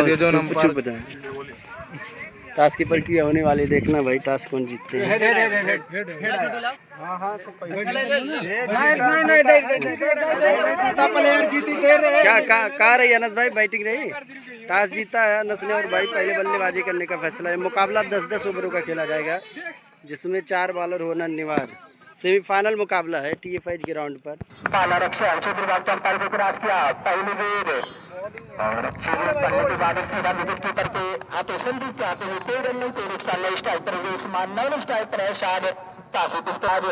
दियो जो number task की प्रक्रिया होने वाली, देखना भाई टास्क कौन जीतते हैं। क्या कहा रही अनस भाई, बैटिंग रही, टॉस जीता है अनस ने और भाई पहले बल्लेबाजी करने का फैसला है। मुकाबला 10-10 ओवरों का खेला जाएगा जिसमें 4 बॉलर होना अनिवार्य। सेमीफाइनल मुकाबला है TFH ग्राउंड पर। और अच्छी गेंद पड़ने के बाद सीधा विकेट कीपर के हाथों संदीप के हाथों में 3 रन नहीं 3 नुकसान नई स्ट्राइक पर उस्मान 9 स्ट्राइक पर है शायद काफी पिस्ताज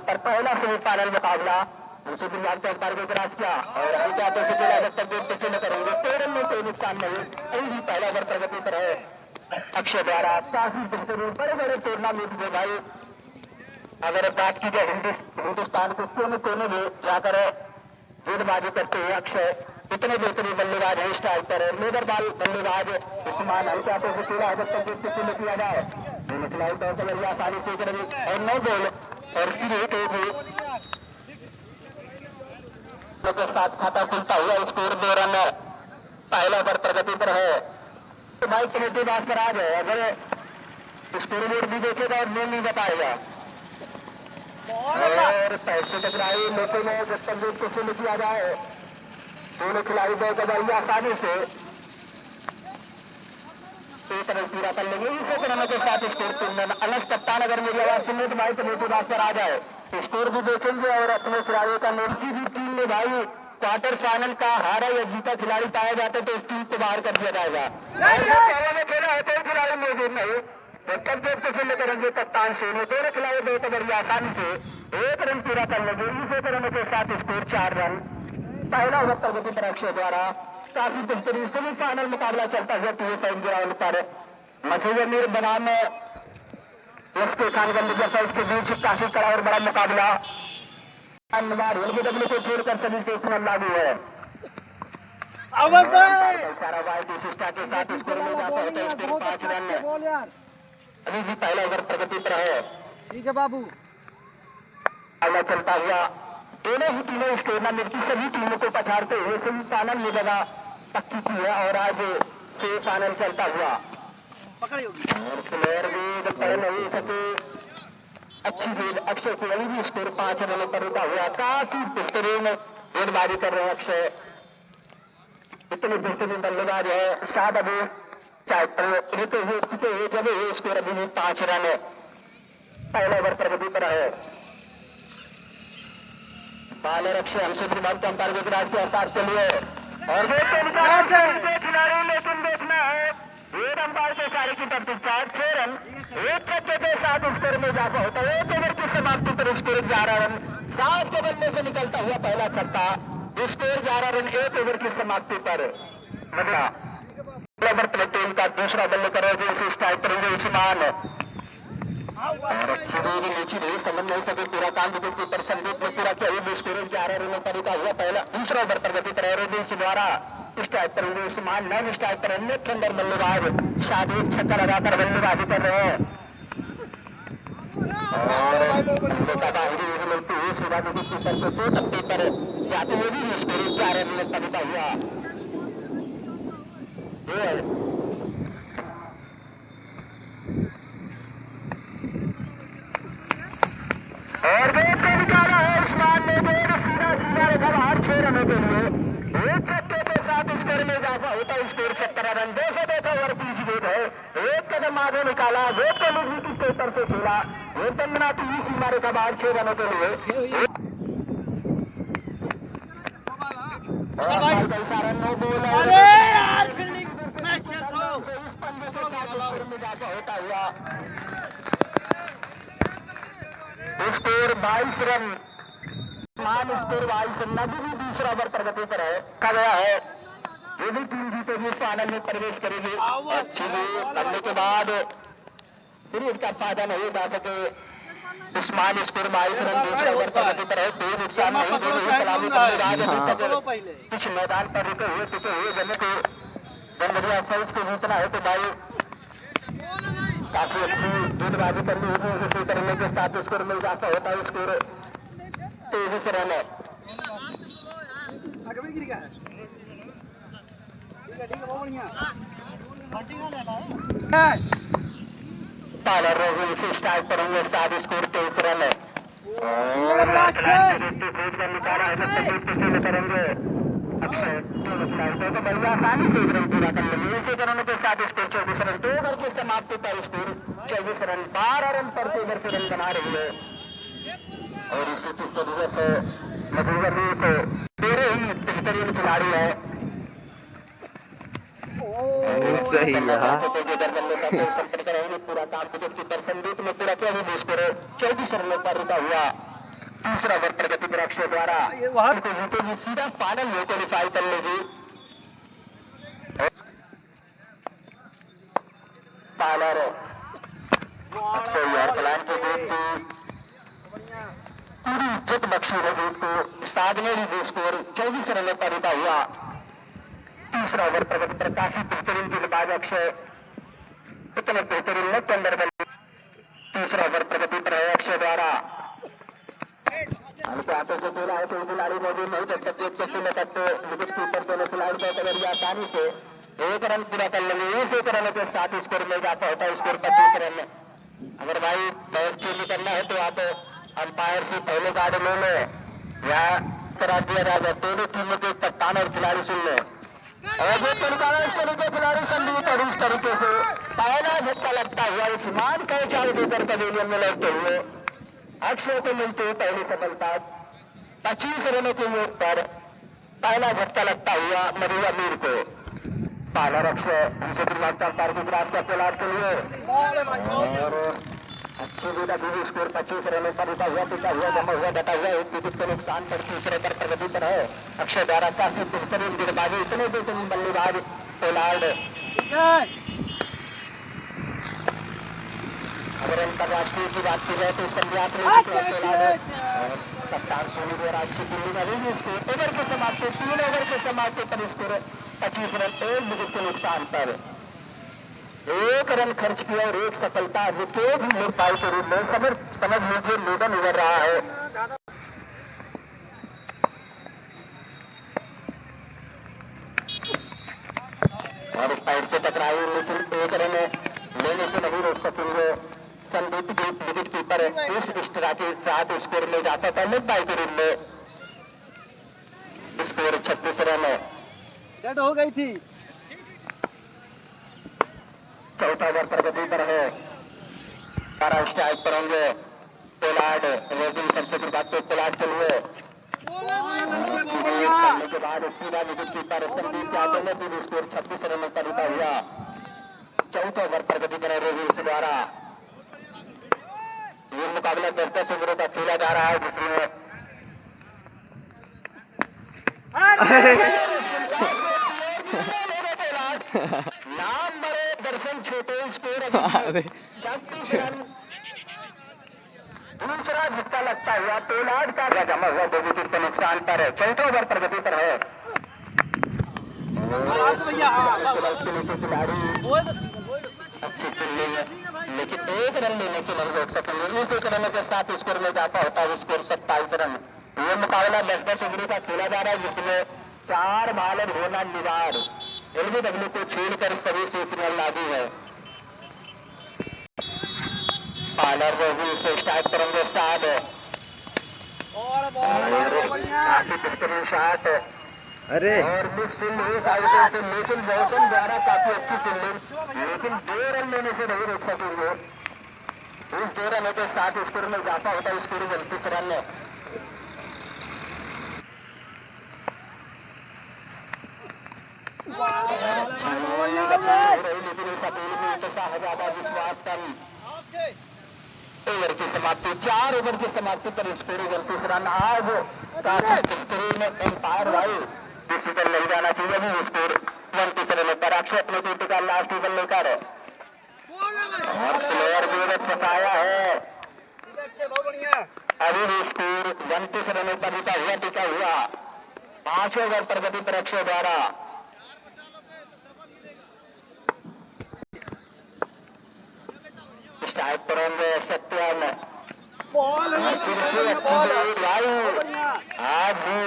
पर पहला सेमीफाइनल मुकाबला दूसरे दिन के अंपायर को क्रॉस किया और हल्के हाथों से खेला जब तक गेंद पिछले न करेंगे 3 रन में 3 नुकसान नहीं यही पहला ओवर प्रगति पर है अक्षय द्वारा काफी बेहतरीन बड़े बड़े टूर्नामेंट में भाई। अगर बात की जाए हिंदुस्तान के कोने में जाकर गेंदबाजी करते हैं अक्षय इतने बेहतरीन बल्लेबाज है स्ट्राइक पर लेदर बॉल बल्लेबाज उस्मान हल्के हाथों से खेला जब तक गेंद पिछले किया जाए खिलाई तौर पर आसानी से और 9 बॉल और फिर एक के साथ खाता खुलता हुआ स्कोर 2 रन पहला ओवर प्रगति पर है। तो भाई कमेटी बात पर आ जाए अगर स्कोर बोर्ड भी देखेगा और नहीं बताएगा और पैसे टकराई लोगों में जब तक गेंद पिछले किया जाए दोनों खिलाड़ी दो कबाई आसानी से एक रन पूरा कर लेंगे। इसी तरह के साथ स्कोर 3 रन अनस कप्तान अगर मेरी आवाज सुनने तो भाई कमेटी बात पर आ जाए स्कोर भी देखेंगे और अपने खिलाड़ियों का किसी भी टीम में भाई क्वार्टर फाइनल का हारा या जीता खिलाड़ी पाया जाता है तो इस टीम को बाहर कर दिया जाएगा। खेला है कोई खिलाड़ी मौजूद नहीं जब तक गेंद से खेलने करेंगे कप्तान सोनू दोनों खिलाड़ी दो कबड़ी आसानी से 1 रन पूरा कर लेंगे। इसी तरह के साथ स्कोर 4 रन पहला ओवर प्रगति पर अक्षय द्वारा काफी बेहतरीन सेमीफाइनल मुकाबला चलता है TFH ग्राउंड पर मधुबनी बनाम एसके खानगंज जफर्स के बीच काफी कड़ा और बड़ा मुकाबला LBW को छोड़कर सभी से इसमें लागू है। सारा वाइट विशिष्टता के साथ स्कोर में जाता है 5 रन अभी भी पहला ओवर प्रगति पर है। ठीक है बाबू चलता हुआ दोनों ही टीमें इस टूर्नामेंट की सभी टीमों को पछाड़ते हुए सेमीफाइनल में जगह पक्की की है और आज सेमीफाइनल चलता हुआ और स्लेयर भी जब पहले नहीं सके अच्छी गेंद अक्षय को अभी भी स्कोर 5 रनों पर रुका हुआ काफी बेहतरीन गेंदबाजी कर रहे हैं अक्षय इतने बेहतरीन बल्लेबाज है शायद अभी रुके हुए जब स्कोर अभी भी 5 रन पहले ओवर प्रगति पर है। बालर अक्षय हमसे विभाग के अंपायर के राज के आसार के लिए और खिलाड़ी लेकिन देखना है एक अंपायर के कार्य की तरफ 6 रन एक छक्के के साथ स्कोर में इजाफा होता है। 1 ओवर की समाप्ति पर स्कोर 11 रन 7 के बल्ले से निकलता हुआ पहला छक्का स्कोर 11 रन 1 ओवर की समाप्ति पर टीम का दूसरा बल्ले करोगे उसे स्ट्राइक करेंगे उस्मान और अच्छी देरी नीचे नहीं समझ नहीं सके पूरा काम विकेट कीपर संदीप ने पूरा किया स्कोर 11 रनों पर रुका हुआ पहला दूसरा ओवर प्रगति पर द्वारा स्ट्राइक करेंगे उस्मान 9 स्ट्राइक पर नेट अंदर बल्लेबाज शायद एक छक्का लगाकर बल्लेबाजी कर रहे हैं और सीधा विकेट कीपर को 2 तख्ते पर जाते हुए भी स्कोर 11 रनों पर रुका हुआ और गेंद को निकाला है उस्मान ने गेंद सीधा रेखा बाहर 6 रनों के लिए एक छक्के के साथ स्कोर में इजाफा होता है स्कोर 17 रन 202 ओवर पिच गेंद है एक कदम आगे निकाला गेंद को लूजी की पेपर से खेला एकदम बनाती हुई सीमा रेखा बाहर 6 रनों के लिए सारा 9 बॉल होता हुआ स्कोर 22 रन मान स्कोर 22 रन अभी भी दूसरा ओवर प्रगति पर है कहा गया है ये भी टीम जीतेगी फाइनल में प्रवेश करेगी। अच्छी करने के बाद फिर इसका फायदा नहीं उठा सके उस्मान स्कोर 22 रन दूसरा ओवर प्रगति पर है कोई नुकसान नहीं कुछ मैदान पर रुके हुए जमे को गंदरिया फौज को जीतना है तो भाई काफी अच्छी गेंदबाजी करनी होगी इसी करने के साथ स्कोर में इजाफा होता है स्कोर 23 रन है पालर रोहिल से स्टार्ट करेंगे 7 स्कोर 23 रन है करेंगे अक्षय तो बढ़िया आसानी से एक रन पूरा कर लेंगे इसी रनों के साथ स्कोर 24 रन 2 ओवर की समाप्ति पर स्कोर 24 रन 12 रन पर 2 ओवर से रन बना रही है और इसी की जरूरत है मधुवर को तेरे ही बेहतरीन खिलाड़ी है सही है पूरा काम कीपर संदीप ने पूरा किया स्कोर 24 रनों पर रुका हुआ तीसरा ओवर प्रगति पर अक्षय द्वारा जीतेगी सीधा फाइनल में क्वालिफाई कर लेगी पालर अक्षय यार कलाम की जीत की पूरी इज्जत बख्शी है जीत को साधने ही स्कोर 24 रनों पर रुका हुआ तीसरा ओवर प्रगति पर काफी बेहतरीन गेंदबाज अक्षय इतने बेहतरीन नेट के अंदर बने तीसरा ओवर प्रगति पर है अक्षय द्वारा हाथों से खेला है कोई खिलाड़ी मौजूद नहीं जब तक एक लगते विकेट कीपर दोनों खिलाड़ी का करिए आसानी से 1 रन पूरा कर लेंगे इस 1 रन के साथ स्कोर मिल जाता होता है स्कोर 25 रन अगर भाई मैच चेंज करना है तो आप अंपायर से पहले कार्ड ले लो या करा दिया जाएगा दोनों टीमों के कप्तान और खिलाड़ी सुन लो और जो तरीका इस तरीके खिलाड़ी संदीप और इस तरीके से पहला झटका लगता हुआ उस्मान कैचाल देकर पवेलियन में लौटते हुए अक्षय को मिलती है पहली सफलता 25 रनों के योग पर पहला झटका लगता हुआ मधुआ मीर को पालर अक्षय उनसे अंपायर की ग्रास का खिलाड़ के लिए और अच्छी विदा भी स्कोर 25 रनों पर रुका हुआ पिता हुआ जमा हुआ डटा हुआ एक विकेट के नुकसान पर तीसरे पर प्रगति पर है अक्षय द्वारा काफी बेहतरीन गेंदबाजी इतने बेहतरीन बल्लेबाज पोलार्ड अगर अंतर्राष्ट्रीय की बात की जाए तो संध्यात कप्तान सोनी द्वारा अच्छी दिल्ली का भी स्कोर ओवर के समाप्ति 3 ओवर के समाप्ति पर स्कोर 25 रन 1 विकेट के नुकसान पर 1 रन खर्च किया और 1 सफलता विकेट ही मिल पाई के रूप में समझ लीजिए मेडन उभर रहा है और साइड से टकराई लेकिन 1 रन लेने से नहीं रोक सकेंगे संदीप विकेट कीपर इस स्ट्रा के साथ स्कोर में जाता था मिड बाई के रूप में स्कोर 36 रन हो गई थी चौथा ओवर प्रगति पर है 12 स्ट्राइक पर होंगे पोलार्ड रेडिंग सबसे बात तो पोलार्ड के लिए करने के बाद सीधा विकेट कीपर संदीप के हाथों में भी स्कोर 36 रनों पर रुका हुआ चौथा ओवर प्रगति पर है रेडिंग द्वारा ये मुकाबला 10 ओवरों का खेला जा रहा है जिसमें नाम बड़े दर्शन छोटे स्कोर दूसरा झटका लगता हुआ पोलार्ड का जमा हुआ 2 विकेट के नुकसान पर है चौथा ओवर प्रगति पर है उसके नीचे खिलाड़ी अच्छी फील्डिंग है लेकिन 1 रन लेने के नहीं रोक सकेंगे इस 1 रन के साथ स्कोर में जाता होता है स्कोर 27 रन ये मुकाबला 10 ओवरों का खेला जा रहा है जिसमें 4 बॉलर होना निवार एलबीडब्ल्यू को छोड़कर सभी से रन लागू है पालर रोहिल से स्टार्ट करेंगे साथ बेहतरीन शॉट अरे और मिस फील्ड हुई साइड से लेकिन मौसम द्वारा काफी अच्छी फील्डिंग लेकिन 2 रन लेने से नहीं रोक सकेंगे इस 2 रनों के साथ स्कोर में जाता होता है स्कोर 29 रन विश्वास करी ओवर की समाप्ति 4 ओवर की समाप्ति पर स्कोर 29 रन आज काफी बेहतरीन एम्पायर भाई डिफिकल्ट नहीं जाना चाहिए भी स्कोर 29 रन पर अक्षय अपने टीम का लास्ट ओवर लेकर और स्लोअर भी फंसाया है अभी भी स्कोर 29 रनों पर टिका हुआ 5 ओवर प्रगति पर अक्षय द्वारा स्ट्राइक पर होंगे सत्यम आज भी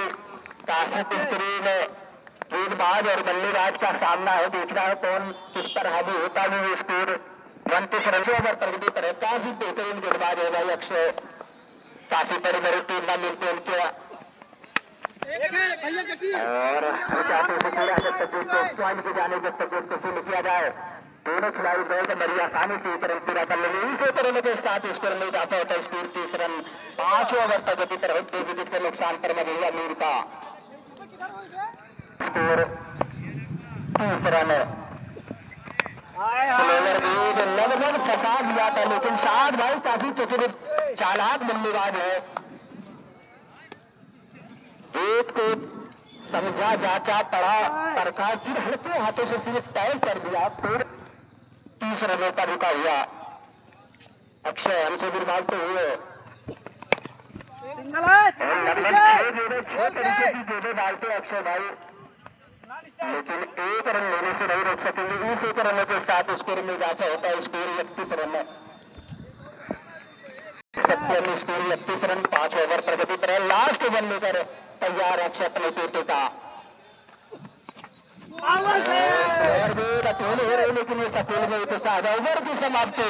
काफी बेहतरीन गेंदबाज और बल्लेबाज का सामना है, देखना है कौन किस पर हावी होता है। ये स्कोर 29 रन से ओवर प्रगति पर है। काफी बेहतरीन गेंदबाज है भाई अक्षय, काफी बड़ी बड़ी टूर्नामेंट में उनके और जब तक पॉइंट पे जाने जब तक उसको नहीं किया जाए, दोनों खिलाड़ी बहुत बड़ी आसानी से एक रन पूरा कर लेंगे। इसी तरह के साथ स्कोर में इजाफा होता है। स्कोर 30 रन 5 ओवर प्रगति पर है। 2 विकेट के नुकसान पर मजहिया मीर का स्कोर 30 रन है। लगभग फंसा दिया था, लेकिन शायद भाई काफी चतुर चालाक बल्लेबाज है। गेंद को समझा जाचा पड़ा परखा, फिर हल्के हाथों से सिर्फ टैल कर दिया, फिर 30 रनों का रुका हुआ। अक्षय हमसे भी भागते हुए लगभग 6 तरीके की गेंदें डालते अक्षय भाई, लेकिन 1 रन लेने से नहीं रोक सकेंगे। इस 1 रनों के साथ स्कोर में इजाफा होता है। स्कोर 31 रन है। सत्यम स्कोर 31 रन 5 ओवर प्रगति पर है। लास्ट ओवर लेकर तैयार अक्षय अपने बेटे का अकेले हो रहे, लेकिन इस अकेले में तो 7 ओवर की समाप्ति,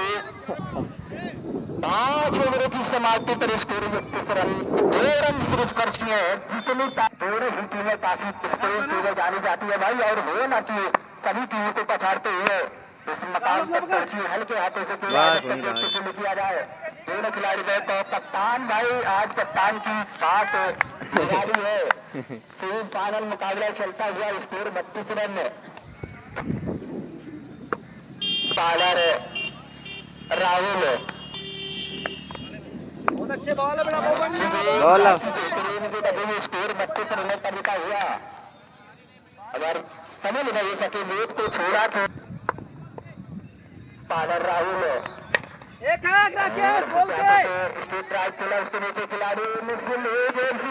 5 ओवरों की समाप्ति पर स्कोर 31 रन। 2 रन सिर्फ खर्च किए हैं। जितनी दोनों ही टीमें काफी तेज जानी जाती है भाई, और हो ना कि सभी टीमों को पछाड़ते हुए इस मकाम तक पहुंची। हल्के हाथों से किया जाए। दोनों खिलाड़ी गए तो कप्तान भाई, आज कप्तान की बात खिलाड़ी है। सेमीफाइनल मुकाबला चलता हुआ स्कोर 32 रन है। बॉलर राहुल बहुत अच्छे बॉल है, बड़ा बॉल स्कोर 32 रनों पर रुका हुआ। अगर समझ नहीं सके लेट को छोड़ा तो बॉलर राहुल एक राकेश बोल के स्ट्रेट राइट खेला, उसके नीचे खिलाड़ी मुश्किल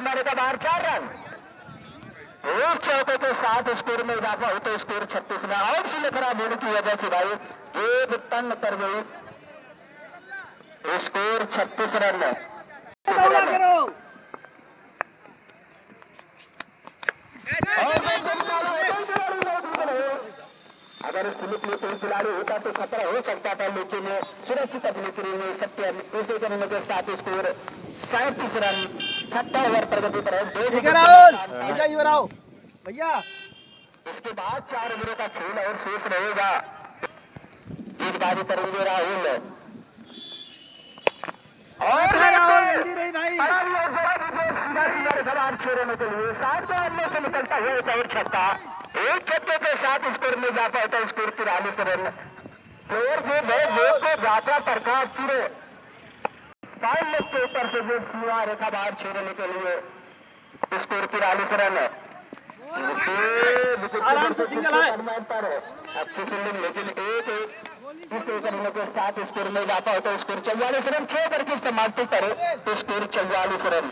मारे का बाहर 4 रन। एक चौके के साथ स्कोर में इजाफा होता है। स्कोर 36 में आउट से खराब होने की वजह से भाई गेंद तंग कर गई। स्कोर 36 रन है। अगर इस स्लिप में कोई खिलाड़ी होता तो खतरा हो सकता था, लेकिन सुरक्षित अपनी टीम में सत्य दूसरे करने के साथ स्कोर 37 रन 6 ओवर प्रगति पर है। भैया इसके बाद 4 ओवरों का खेल और शेष रहेगा। गेंदबाजी करेंगे राहुल और सीधा सीधा रखवार 6 रनों के लिए 7 रनों से निकलता हुआ एक और छक्का। एक छक्के के साथ स्कोर में इजाफा होता है। Score 43 run. प्लेयर के गए को जाचा परखा, पूरे 5 लेग के ऊपर से जो सीमा रेखा बाहर 6 रनों के लिए स्कोर 43 रन है। आराम से सिंगल है पर अच्छी फील्डिंग, लेकिन एक रनों के साथ स्कोर में इजाफा होता है। Score 44 run. 6 ओवर की समाप्ति पर तो स्कोर 44 रन।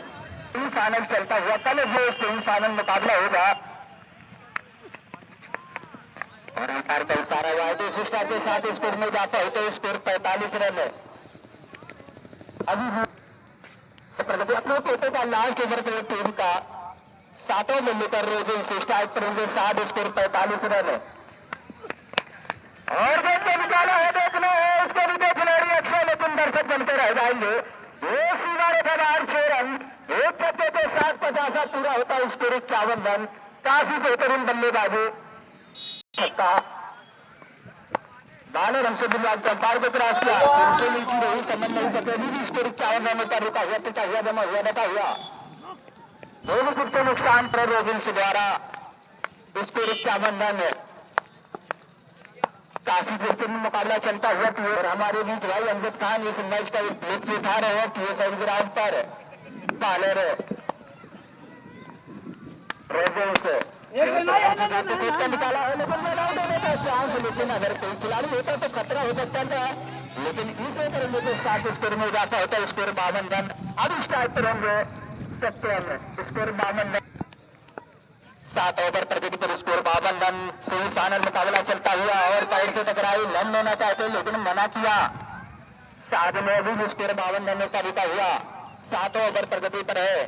सेमीफाइनल चलता हुआ कल जो सेमीफाइनल मुकाबला होगा और अंपायर का इशारा हुआ है तो शिष्टा के साथ स्कोर में इजाफा होता है। स्कोर 45 रन है। अभी प्रगति अपने पोते का लास्ट ओवर के टीम का 7वां में लेकर रोजिन शिष्टा करेंगे। 7 स्कोर 45 रन है। और गेंद को निकाला है, देखना है उसको भी देखना है अक्षय, लेकिन दर्शक बनकर रह जाएंगे। ये सीधा रेखा बाहर 6 रन। एक छक्के के साथ 50 पूरा होता है। Score 51 run. काफी बेहतरीन बल्लेबाजी छक्का। बालर हमसे बुनियाद अंपायर को क्रॉस किया, उनके नीचे रही, समझ नहीं सके। भी स्कोर 51 रनों पर रुका हुआ, टिका हुआ, जमा हुआ, बता हुआ। 2 विकेट के नुकसान पर रोजिन से द्वारा स्कोर 51 रन है। काफी बेहतरीन मुकाबला चलता हुआ और हमारे बीच भाई अमजद खान इस मैच का लुत्फ उठा रहे हैं। टीएसआई ग्राउंड पर बालर निकाला है, लेकिन मैदान देने का चांस, लेकिन अगर कोई खिलाड़ी होता तो खतरा हो सकता था, लेकिन इसे करेंगे तो 7 स्कोर में इजाफा होता है। Score 52 run. अब स्टार्ट करेंगे सत्यम। Score 52 run. 7 ओवर प्रगति पर स्कोर 52 रन। सेमीफाइनल मुकाबला चलता हुआ और पैर से टकराई, रन लेना चाहते लेकिन मना किया। साध में अभी स्कोर 52 रनों का रुका हुआ। 7 ओवर प्रगति पर है।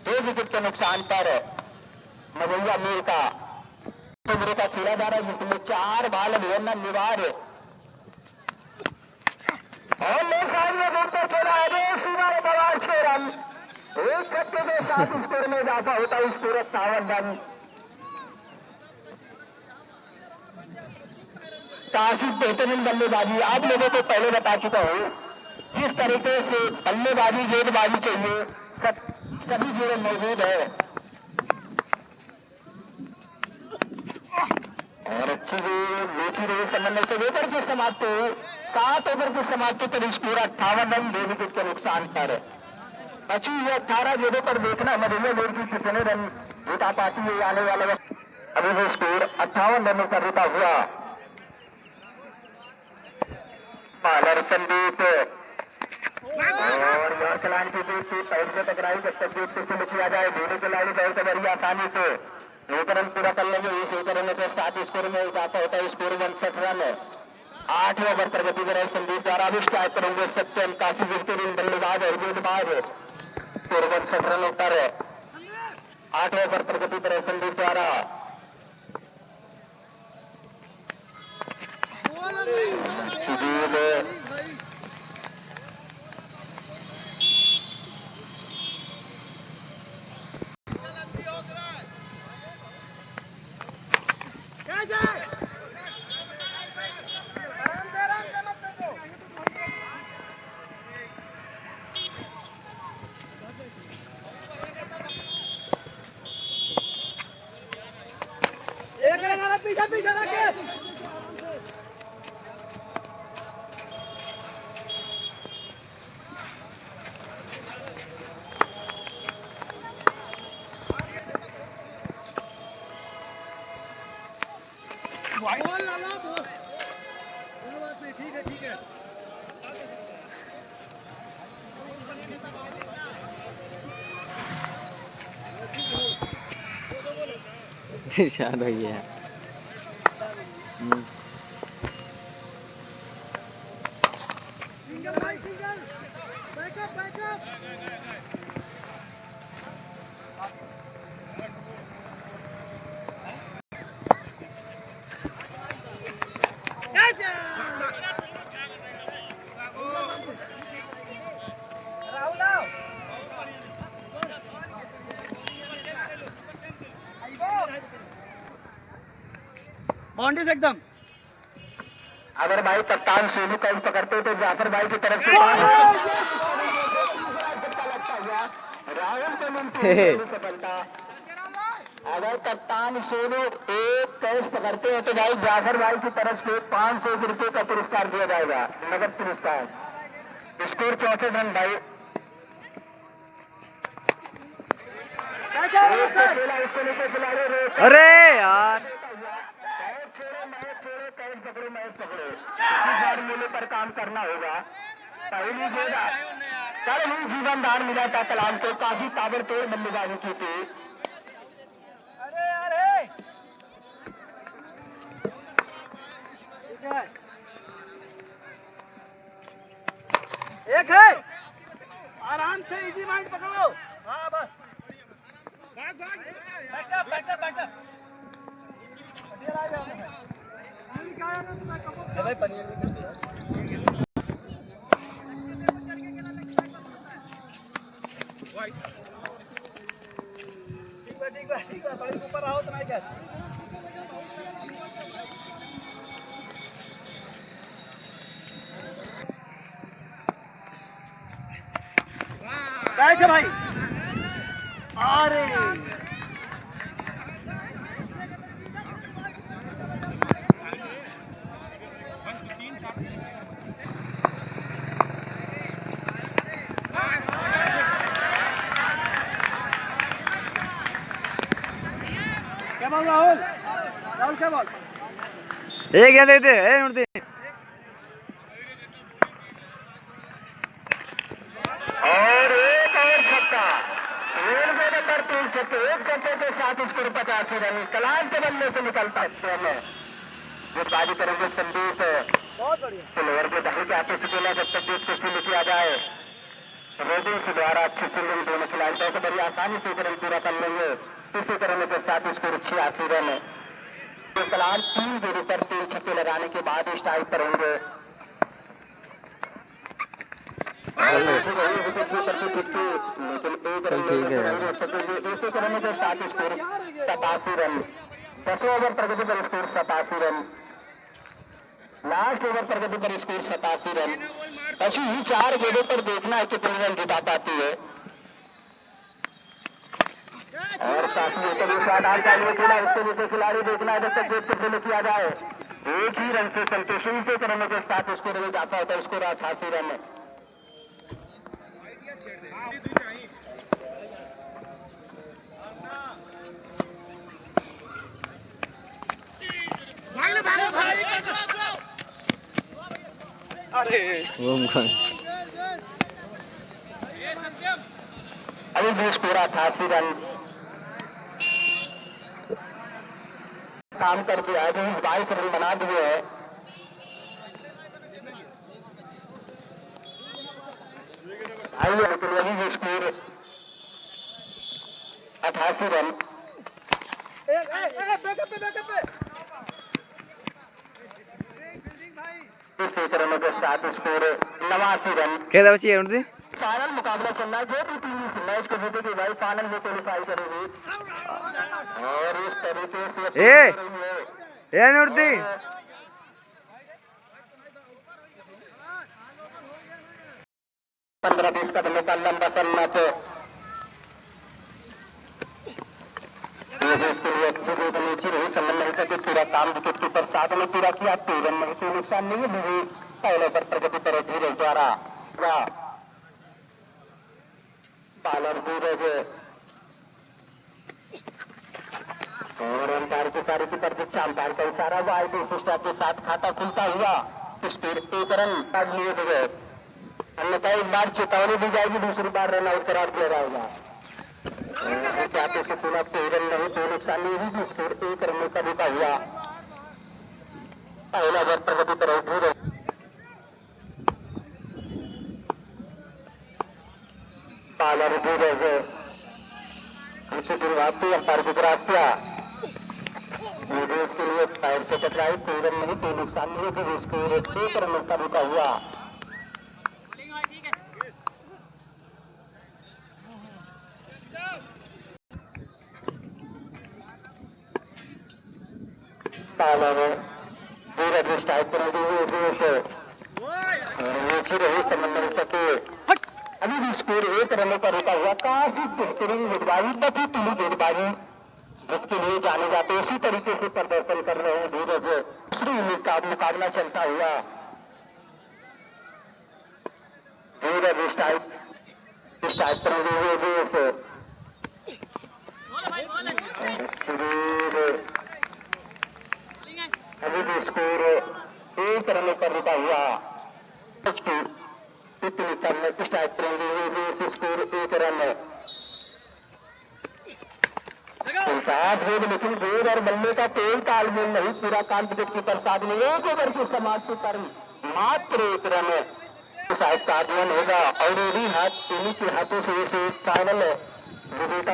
2 विकेट के नुकसान पर मजहिया मीर का ओवर का खेला जा रहा है जिसमें 4 बॉल होना अनिवार्य और लोग सामने दूर पर खेला है सीधा बवाल 6 रन। एक छक्के के साथ स्कोर में इजाफा होता है। Score 57 run. काफी बेहतरीन बल्लेबाजी आप लोगों को पहले बता चुका हूँ। जिस तरीके से बल्लेबाजी गेंदबाजी चाहिए सभी चीजें मौजूद है और अच्छी मीठी रही समन्वय से ओवर की समाप्ति 7 ओवर की समाप्ति पर स्कोर 58 रन 2 विकेट के नुकसान पर बची हुई 18 गेंदों पर देखना मदीना गेंद की कितने रन जीता पाती है आने वाले वक्त। अभी वो स्कोर 58 रनों पर रुका हुआ। पालर संदीप और यह चलान की बीच पैर से टकराई जब तक बीच से किया जाए धोनी खिलाड़ी बहुत बड़ी आसानी से 1 रन पूरा कर लेंगे। इस 1 रन के साथ स्कोर में इजाफा होता है। Score 59 run. 8 ओवर पर गति कर संदीप द्वारा भी स्ट्राइक करेंगे सत्यम काफी बेहतरीन बल्लेबाज और गेंदबाज स्कोर 59 रनों पर 8 ओवर पर गति कर संदीप द्वारा पीछे पीछे राकेश बोल लाला बोल कोई बात नहीं ठीक है ठीक है शायद हो गया सिंगल भाई सिंगल बैकअप बैकअप बाउंड्रीज एकदम। अगर भाई कप्तान सोनू का पकड़ते तो जाफर भाई की तरफ से राहुल को मिलती है सफलता। अगर कप्तान सोनू एक कैच पकड़ते हैं तो भाई जाफर भाई की तरफ से 500 रुपये का पुरस्कार दिया जाएगा नगद पुरस्कार। स्कोर 64 रन भाई। अरे यार पकड़ो मैच पकड़ो इस बार मेले पर काम करना होगा। पहली गेंद कल ही जीवन दान मिला था कलाम को काफी ताबड़तोड़ बल्लेबाजी की थी। अरे अरे एक है आराम से इजी माइंड पकड़ो। हाँ बस बैकअप बैकअप बैकअप भाई पनीर भी कर दिया। ठीक है बड़ी ऊपर आओ तो नहीं क्या कैच है भाई। अरे क्या बोल राहुल राहुल क्या बोल एक क्या देते हैं उड़ते और एक और छक्का नंबर 3 छक्के एक छक्के के साथ स्कोर 85 रन कलाम के बल्ले से निकलता है। जो बाजी करेंगे संदीप बहुत बढ़िया ओवर के दाहिने हाथों से खेला जब तक उसको फील्ड किया जाए। रोबिन्स द्वारा अच्छी फील्डिंग दोनों खिलाड़ी तो बड़ी आसानी से रन पूरा कर लेंगे। इसी तरह के साथ स्कोर 86 रन कलाम 3 गेंदों पर 3 छक्के लगाने के बाद स्ट्राइक पर होंगे। इसी क्रम में 7 स्कोर 87 रन। 10वें ओवर प्रगति पर स्कोर 87 रन। लास्ट ओवर प्रगति पर स्कोर 87 रन। ऐसी ही 4 गेंदों पर देखना है कितने रन जुटा पाती है। और काफी खेला, उसके नीचे खिलाड़ी देखना है जब तक गेट से फॉलो किया जाए। एक ही रन से संतोष से क्रम के 7 स्कोर में जाता होता है। स्कोर 88 रन है। अभी भी स्कोर 88 रन। काम करके आए 22 रन बना दिए हैं। आइए लेकिन अभी भी स्कोर 88 रन। इस क्रम के 7 स्कोर 89 रन। क्या बची है उनसे? फाइनल मुकाबला चल रहा है। जो भी टीम इस मैच को जीतेगी भाई फाइनल में क्वालिफाई करेगी। और इस तरीके से नूरदी 15-20 कदमों का लंबा सन्नत इसके लिए अच्छी नीचे रही, समझ नहीं सके। पूरा काम विकेट कीपर साथ में पूरा किया। 3 रन में कोई नुकसान नहीं है। बिजी पहले पर प्रगति पर धीरज द्वारा बालर धीरज और अंपायर की सारी की प्रतीक्षा। अंपायर का इशारा वाइड सिस्टम के साथ खाता खुलता हुआ स्पीड 1 रन लिए गए। अन्यथा एक बार चेतावनी दी जाएगी, दूसरी बार रन आउट करार दिया जाएगा। चाहते से पुनः 3 रन नहीं, कोई नुकसान नहीं हुई। स्कोर 1 रन का जीता हुआ। पहला ओवर प्रगति पर धीरज बालर धीरज शुरुआती अंपायर की क्रॉस किया। इसके लिए पैर से टकराई। 3 रन नहीं, कोई नुकसान नहीं है। स्कोर 1 रन का जीता हुआ। धीरज स्ट्राइक पर समन्वय सके। अभी भी स्कोर 1 रन पर रुका हुआ। काफी बेहतरीन गेंदबाजी, बड़ी तुली गेंदबाजी जिसके लिए जाने जाते उसी तरीके से प्रदर्शन कर रहे हैं धीरज। दूसरी इनिंग का मुकाबला चलता हुआ। धीरज स्ट्राइक पर अभी भी स्कोर 1 रन पर रुका हुआ। स्ट्राइक पर स्कोर 1 रन। लेकिन गेंद और बल्ले का कोई तालमेल नहीं। पूरा काम विकेट कीपर साथ में 1 ओवर की समाप्ति पर मात्र 1 रन शायद का आगमन होगा। और इन्हीं के हाथों से इसे फाइनल विजेता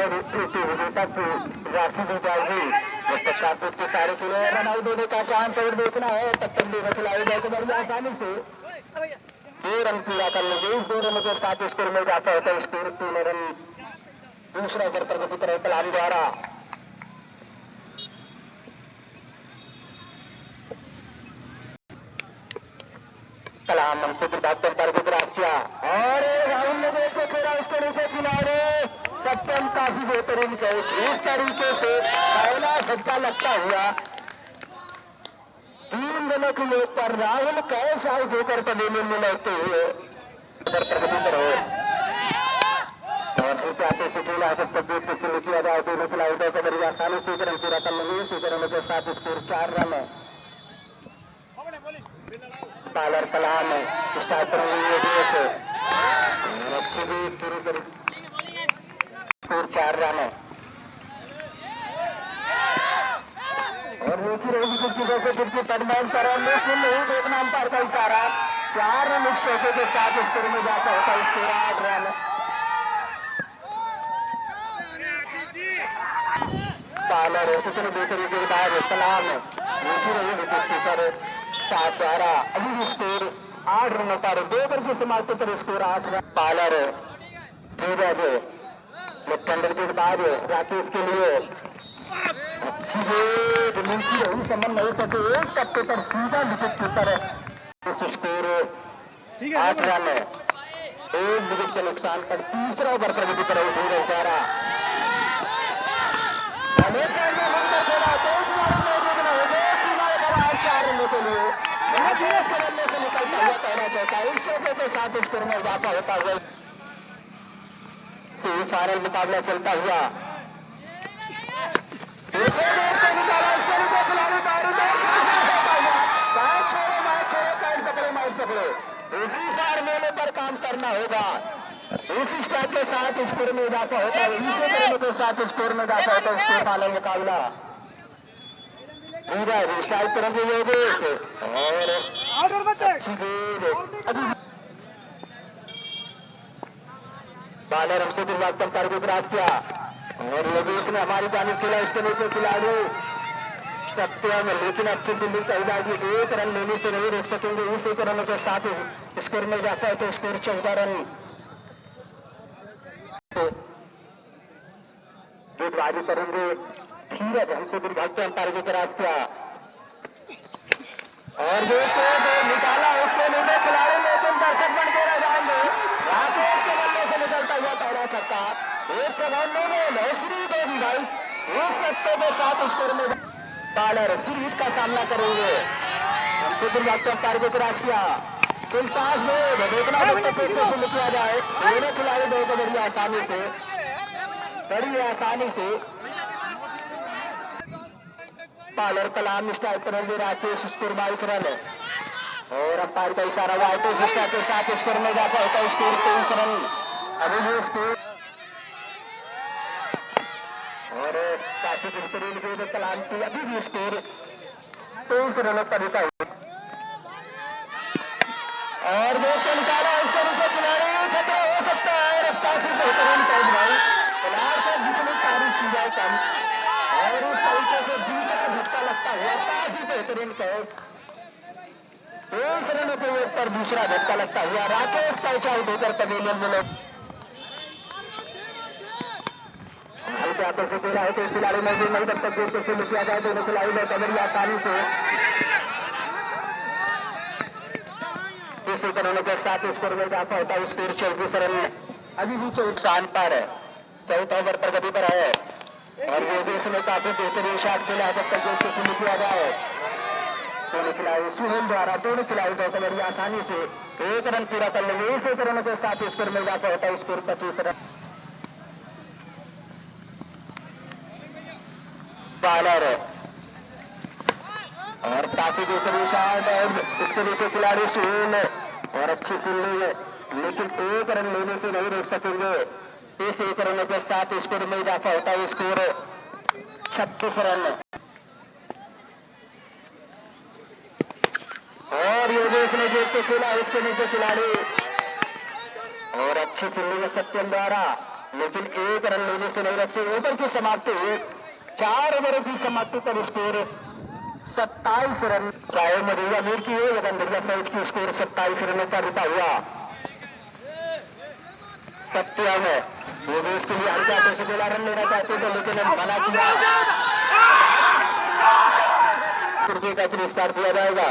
को राशि दी जाएगी। जब तक कार्तिक के सारे के लिए रन आउट होने का चांस और देखना है, तब तक भी खिलाड़ी जाएगा आसानी से 2 रन पूरा कर लेंगे। 2 रन के साथ स्कोर में जाता होता है। Score 3 run. दूसरा ओवर प्रगति पर कलाम द्वारा कलाम हमसे अंपायर को क्रॉस किया और राहुल ने देखो खेला उसके नीचे किनारे। सप्तम काफी बेहतरीन कैच। इस तरीके से पहला झटका लगता हुआ 3 रनों के लिए पर राहुल कैच आउट होकर पवेलियन में लौटते हुए प्रगति पर हो। और आते से खेला सब तक देख से किया जाए दोनों खिलाड़ियों को बड़ी आसानी से रन पूरा कर लेंगे। 6 रनों के साथ स्कोर 4 रन है। बालर कलाम स्टार्ट करेंगे स्कोर 4 रन है। और नीचे रहेगी कुछ जैसे जिनकी टर्नबाउंड कर रहा है नहीं देखना अंपायर का इशारा। 4 रन इस चौके के साथ स्कोर में जाता होता है। Score 8 run. पालर कितने दूसरे के बाद सलाम नीचे रही विकेट कीपर 7-12 अभी भी स्कोर 8 रनों पर 2 ओवर की समाप्ति पर स्कोर 8 रन पालर धीरज लेफ्ट हैंडर के बाद राकेश के लिए अच्छी गेंद नीचे रही समझ नहीं सके एक कप्ते पर सीधा विकेट कीपर स्कोर 8 रन एक विकेट के नुकसान पर तीसरा ओवर प्रगति पर धीरज द्वारा के लिए रनों से निकलता हुआ कहना चाहता है इस चौके के साथ स्कोर में इजाफा होता हुआ फाइनल मुकाबला चलता हुआ मेले पर काम करना होगा इसी स्टाइल के साथ स्कोर में इजाफा होता है इसी तरह के साथ स्कोर में इजाफा होता है स्कोर फाइनल मुकाबला स्ट्राइक करेंगे योगेश और अच्छी गेंद अभी बालर हमसे फिर वास्तव टारगेट क्रॉस किया और योगेश ने हमारी जानी खेला इसके नीचे खिलाड़ी सत्यम लेकिन अच्छी फील्डिंग का इलाज एक रन लेने से नहीं रोक सकेंगे इस एक रनों के साथ स्कोर में जाता है तो स्कोर 14 रन गेंदबाजी करेंगे धीरज हमसे फिर भागते टारगेट क्रॉस किया और निकाला उसके नीचे खिलाड़ी लेकिन दर्शक बन के रह जाएंगे राकेश के बल्ले से निकलता हुआ पहला छक्का एक प्रभाव श्री देवी भाई एक छक्के के साथ स्कोर में बालर फिर हिट का सामना करेंगे हमसे फिर भागते टारगेट क्रॉस किया फिर 5 में देखना किया जाए दोनों खिलाड़ी बहुत बड़ी आसानी से पालर कलाम स्ट्राइक करेंगे राकेश स्कोर 22 रन और अंपायर का इशारा वाइट स्टार के साथ स्कोर में जाता है स्कोर 23 रन अभी भी स्कोर और काफी बेहतरीन गेंद कलाम की अभी भी स्कोर 23 रनों पर रुका और वो निकाला इसके नीचे खिलाड़ी खतरा हो सकता है और काफी बेहतरीन कैच भाई कलाम से जितनी तारीफ की जाए कम और उस तरीके से बीच का झटका लगता हुआ काफी बेहतरीन कैच 1 रनों के ऊपर दूसरा झटका लगता हुआ राकेश कैच आउट होकर पवेलियन में लोग हल्के हाथों से खेला है तो इस खिलाड़ी में भी नहीं तब तक गेंद से किया जाए दोनों खिलाड़ी में कबड्डी आसानी से इसी तरह के साथ स्कोर में इजाफा होता है स्कोर 24 रन अभी भी 24 स्थान पर है 4 ओवर प्रगति पर है और योगेश ने काफी बेहतरीन शॉट खेला जब तक गेंद से शुरू किया जाए दोनों खिलाड़ी सुहेल द्वारा दोनों खिलाड़ी को बड़ी आसानी से 1 रन पूरा कर लेंगे इस 1 रनों के साथ स्कोर में इजाफा होता है स्कोर 25 रन बालर और काफी बेहतरीन शॉट और इसके नीचे खिलाड़ी सुहेल और अच्छी फील्डिंग लेकिन 1 रन लेने से नहीं रोक सकेंगे इस 1 रन के साथ स्कोर में इजाफा होता है स्कोर 36 रन और योगेश ने जेब को खेला इसके नीचे खिलाड़ी और अच्छी फील्डिंग सत्यम द्वारा लेकिन 1 रन लेने से नहीं रखते ओवर की समाप्ति 4 ओवरों की समाप्ति पर स्कोर 27 रन चाहे मधुया मीर की हो या मधुया साइड की स्कोर 27 रनों पर रुका हुआ सत्यम है योगेश के लिए हल्के हाथों से 12 रन लेना चाहते थे लेकिन मना किया तुर्की का पुरस्कार दिया जाएगा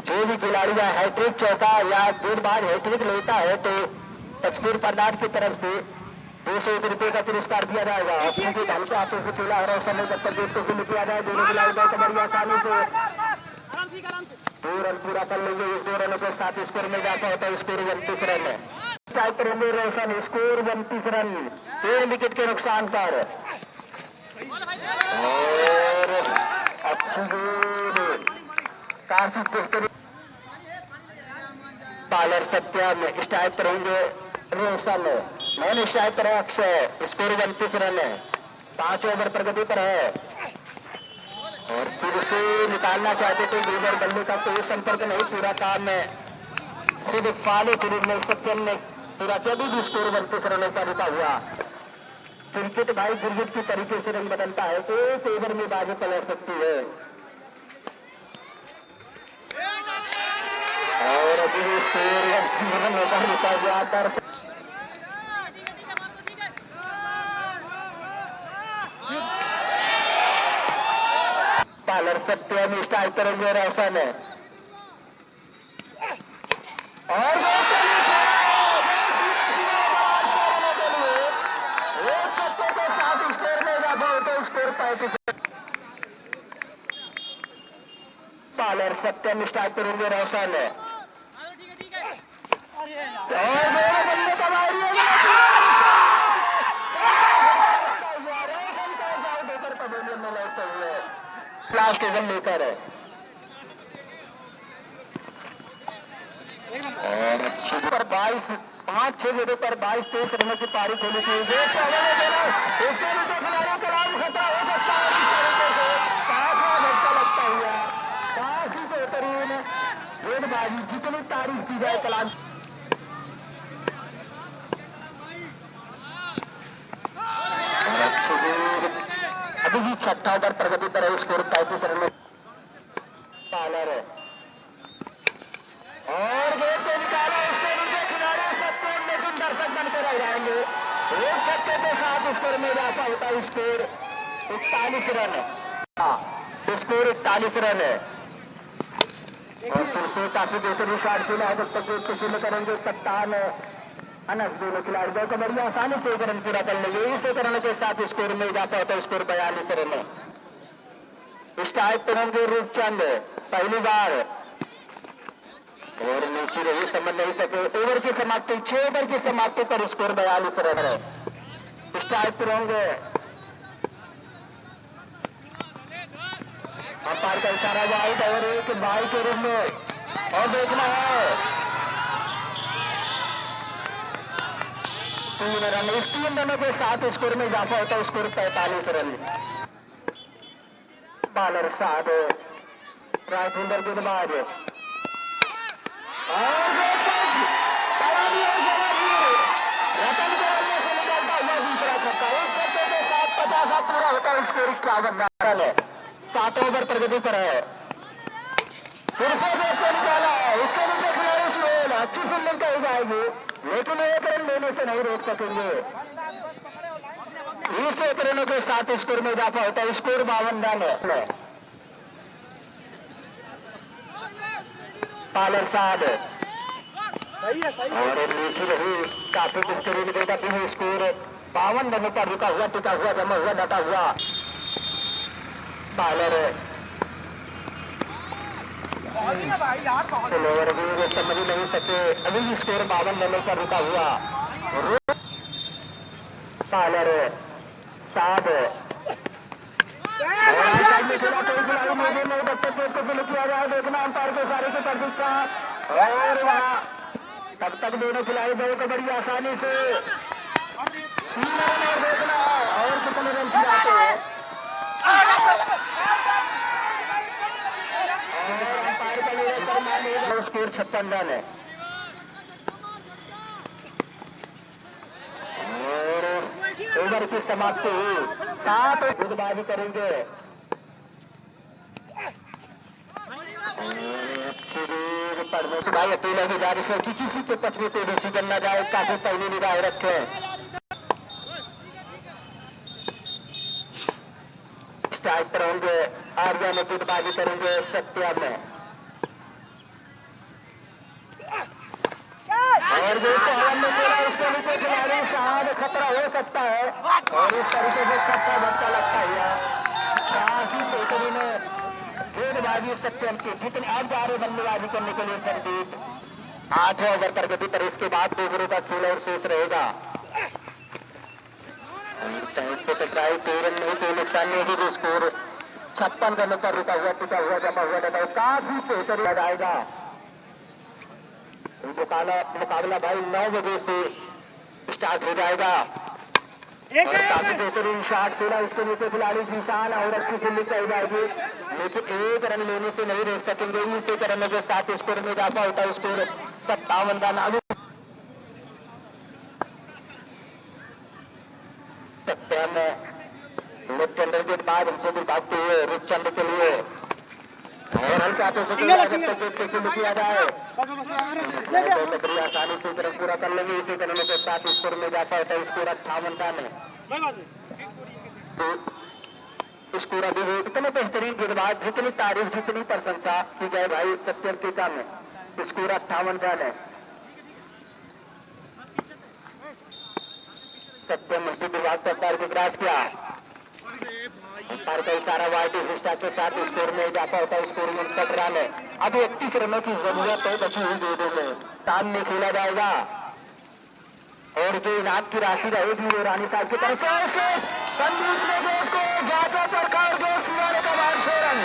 जो भी खिलाड़ी या हैट्रिक चौका या 2 बार हैट्रिक लेता है तो तस्वीर परनाट की तरफ से 200 रुपये का पुरस्कार दिया जाएगा क्योंकि हल्के हाथों से खेला और समय जब तक गेट से किया जाए दोनों खिलाड़ी बहुत बड़ी आसानी से 2 रन पूरा कर लेंगे इस 2 रनों के साथ स्कोर में जाता होता है स्कोर 29 रन है स्ट्राइक करेंगे रोशन स्कोर 29 रन 3 विकेट के नुकसान पर और अच्छी गेंद काफी बेहतरीन पालर सत्यम स्ट्राइक करेंगे रोशन नॉन स्ट्राइक पर अक्षय स्कोर 29 रन है 5 ओवर प्रगति पर है और फिर से निकालना चाहते थे गेंदर बल्ले का कोई संपर्क नहीं पूरा काम में खुद फाले फिर सत्यम ने फिर अभी भी स्कोर 32 रनों पर रुका हुआ। क्रिकेट भाई गिरगिट की तरीके से रंग बदलता है, एक ओवर में बाजी पलट सकती है। और अभी भी स्कोर 32 रनों पर रुका हुआ। पालर सत्यम स्ट्राइक करेंगे रोशन और पालर सत्यम स्ट्राइक करेंगे रोशन लास्ट ओवर लेकर है और पर 22 5-6 गेंदों पर 22-23 रनों की पारी खोली थी। कलाम खतरा हो सकता है, झटका लगता हुआ काफी बेहतरीन गेंदबाजी, जितनी तारीफ की जाए कलाम। अभी भी 6 ओवर प्रगति पर है, स्कोर 35 रन में। पालर और गेंद से निकाला, उसके नीचे खिलाड़ी सत्यम, लेकिन दर्शक बनकर रह जाएंगे। एक छक्के के साथ स्कोर में इजाफा होता है। स्कोर 41 रन, स्कोर 41 रन है। और फिर से काफी बेहतरीन शॉट खेला है, जब तक किसी में करेंगे कप्तान अनस, दोनों खिलाड़ी दो कबड्डी आसानी से 1 रन पूरा कर लेंगे। इस रन के साथ स्कोर में इजाफा होता है। Score 42 run. स्ट्राइक करेंगे रूपचंद पहली बार और नीचे रही, समझ नहीं सके। ओवर की समाप्ति 6 ओवर की समाप्ति पर स्कोर 42 रन है। स्ट्राइक करेंगे, अंपायर का इशारा वाइड और एक बाई के रूप में और देखना है 3 रन। इस 3 रनों के साथ स्कोर में इजाफा होता है। Score 45 run. बालर साध राइट हैंडर गेंदबाज और रतन से निकलता हुआ दूसरा छक्का। एक छक्के के साथ 50 पूरा होता है। स्कोर 51 रन है। 7 ओवर प्रगति पर है। फिर से से निकाला है, उसके नीचे खिलाड़ी सुहेल, अच्छी फील्डिंग कर जाएगी, लेकिन 1 रन लेने से नहीं रोक सकेंगे। इस 1 रनों के साथ स्कोर में इजाफा होता है। स्कोर 52 रन है। पालर साहब और नीचे रही, काफी बेहतरीन देखा है। स्कोर 52 रनों पर रुका हुआ, टिका हुआ, जमा हुआ, डटा हुआ। पालर समझ नहीं सके, अभी भी स्कोर 52 रनों पर रुका हुआ। पालर साध किया जाए, देखना अंपायर के सारे की प्रतीक्षा और वहां तब तक दोनों खिलाड़ी दो कबड्डी आसानी से 3 रन और देखना और कितने रन खिलाते हैं। अंपायर का निर्णय स्कोर 56 रन है। और ओवर की समाप्ति हुई। 7 गेंदबाजी करेंगे। भाई अकेला गुजारिश है कि किसी के पक्ष में कोई डिसीजन न जाए, काफी पहले निगाह रखे। स्ट्राइक पर होंगे आर्या में, गेंदबाजी करेंगे सत्या में और जो उसके नीचे खिलाड़ी शायद खतरा हो सकता है और इस तरीके से छक्का झटका लगता हुआ काफी बेहतरीन गेंदबाजी सत्यम की। जितने अब जा रहे बल्लेबाजी करने के लिए संदीप 8 ओवर प्रगति पर। इसके बाद 2 ओवरों का खेल और शेष रहेगा। टकराई 3 रन नहीं, कोई नुकसान नहीं होगी। स्कोर 56 रनों पर रुका हुआ, टिका हुआ, जमा हुआ, डटा काफी बेहतरीन लगाएगा। मुकाबला भाई 9 बजे से स्टार्ट हो जाएगा और काफी बेहतरीन शॉट खेला। उसके नीचे खिलाड़ी निशान और अच्छी फील्डिंग कर जाएगी, लेकिन 1 रन लेने से नहीं रोक सकेंगे। इस 1 रन के साथ स्कोर में इजाफा होता है। Score 57 run. भागते हुए रूपचंद के लिए और हल्के हाथों से किया जाए कबड्डी आसानी से तरफ पूरा कर लेंगे। इसी तरह के साथ स्कोर में जाता है तो स्कोर 58 रन है। स्कोर अभी इतने बेहतरीन गेंदबाज, जितनी तारीफ जितनी प्रशंसा की जाए भाई सत्यम टीका में, स्कोर 58 रन है। सत्यम मस्जिद विभाग का पार को क्रॉस किया, पार का इशारा वाइट सिस्टा के साथ स्कोर में इजाफा होता है। स्कोर में 59 रन है। अब 31 रनों की जरूरत है बची हुई गेंदों में, सामने खेला जाएगा और जो इनाम की राशि रहेगी वो रानी साहब की तरफ से संदीप ने को जाता पर कार जो सिवाने का 6 रन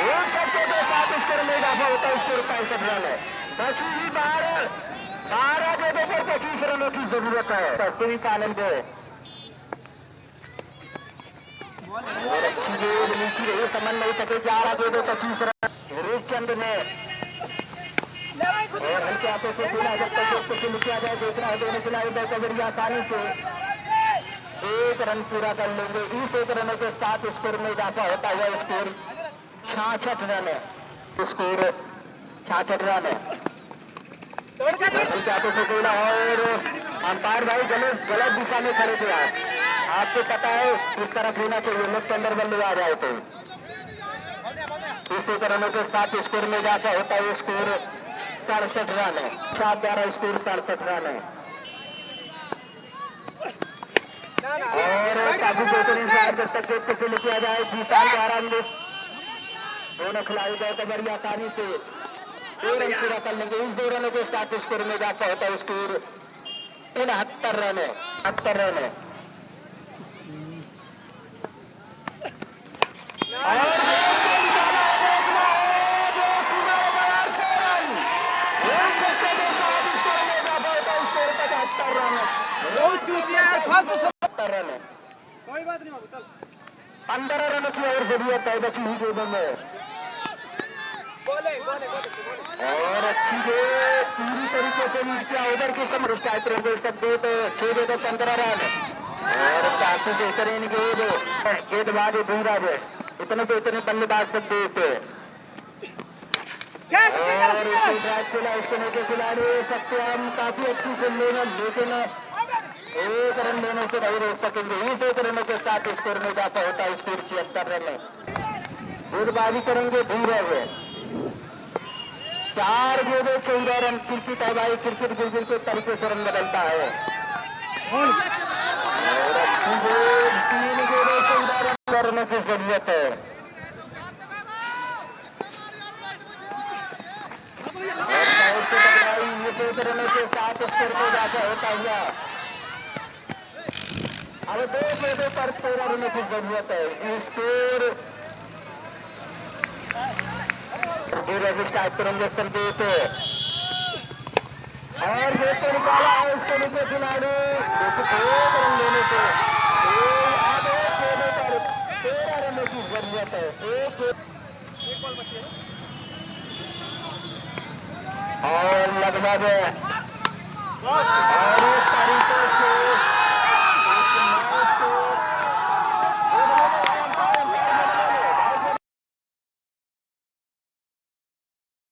एक छक्के के साथ स्कोर में इजाफा होता है। स्कोर 65 रन है। बची हुई 12 गेंदों पर 25 रनों की जरूरत है सेमीफाइनल को। और अच्छी गेंद नीची रही, समझ नहीं सके 11 गेंदों 25 रन रूपचंद ने और हल्के हाथों से खेला। जब तक किया जाए देखना है दोनों खिलाड़ी दो कबड्डी आसानी से 1 रन पूरा कर लेंगे। इस 1 रनों के साथ स्कोर में इजाफा होता हुआ स्कोर 66 रन है। स्कोर 66 रन है। हल्के हाथों से खेला और अंपायर भाई गलत दिशा में खड़े थे आप, आपको पता है इस तरफ होना चाहिए, लेफ्ट अंदर बल्ले आ जाए तो। इस 1 रनों के साथ स्कोर में इजाफा होता है। स्कोर 67 रन है। 7-12 स्कोर 67 रन है। और काफी बेहतरीन शॉट जब तक गेट से किया जाए जीतान के आराम में दोनों खिलाड़ी गए तो बड़ी आसानी से 2 रन पूरा कर लेंगे। इस 2 रनों के साथ स्कोर में इजाफा होता है। स्कोर 69 रन है। 70 रन है। रन है। कोई बात नहीं बाबू, चल 15 रनों की और जरूरत है बची हुई गेंदों में। और अच्छी गेंद पूरी तरीके से नीचे किया उधर के कमर स्ट्राइक रहेंगे सकते तो 6 गेंदों 15 रन और काफी बेहतरीन गेंदबाज धीराज इतने बेहतरीन बल्लेबाज सकते थे। और खेला इसके नीचे खिलाड़ी सकते हम काफी अच्छी से लेना, लेकिन 1 रन लेने से नहीं रोक सकेंगे। इस 1 रनों के साथ स्कोर में इजाफा होता है। स्कोर 76 रन है। गेंदबाजी करेंगे धीरज 4 गेंदों 14 रन। क्रिकेट है भाई, क्रिकेट बिल्कुल के तरीके से रन बदलता है। और अच्छी गेंद 3 गेंदों 14 रन करने की जरूरत है। ये 1 रनों के साथ स्कोर में इजाफा होता हुआ अब 2 गेंदों पर 13 रनों की जरूरत है। स्कोर स्टार्ट करेंगे संदीप और ये तो निकाला है उसके नीचे खिलाड़ी 1 रन लेने से 1 गेंदों पर 13 रनों की जरूरत है। एक बॉल बची है और लगभग और इस तरीके से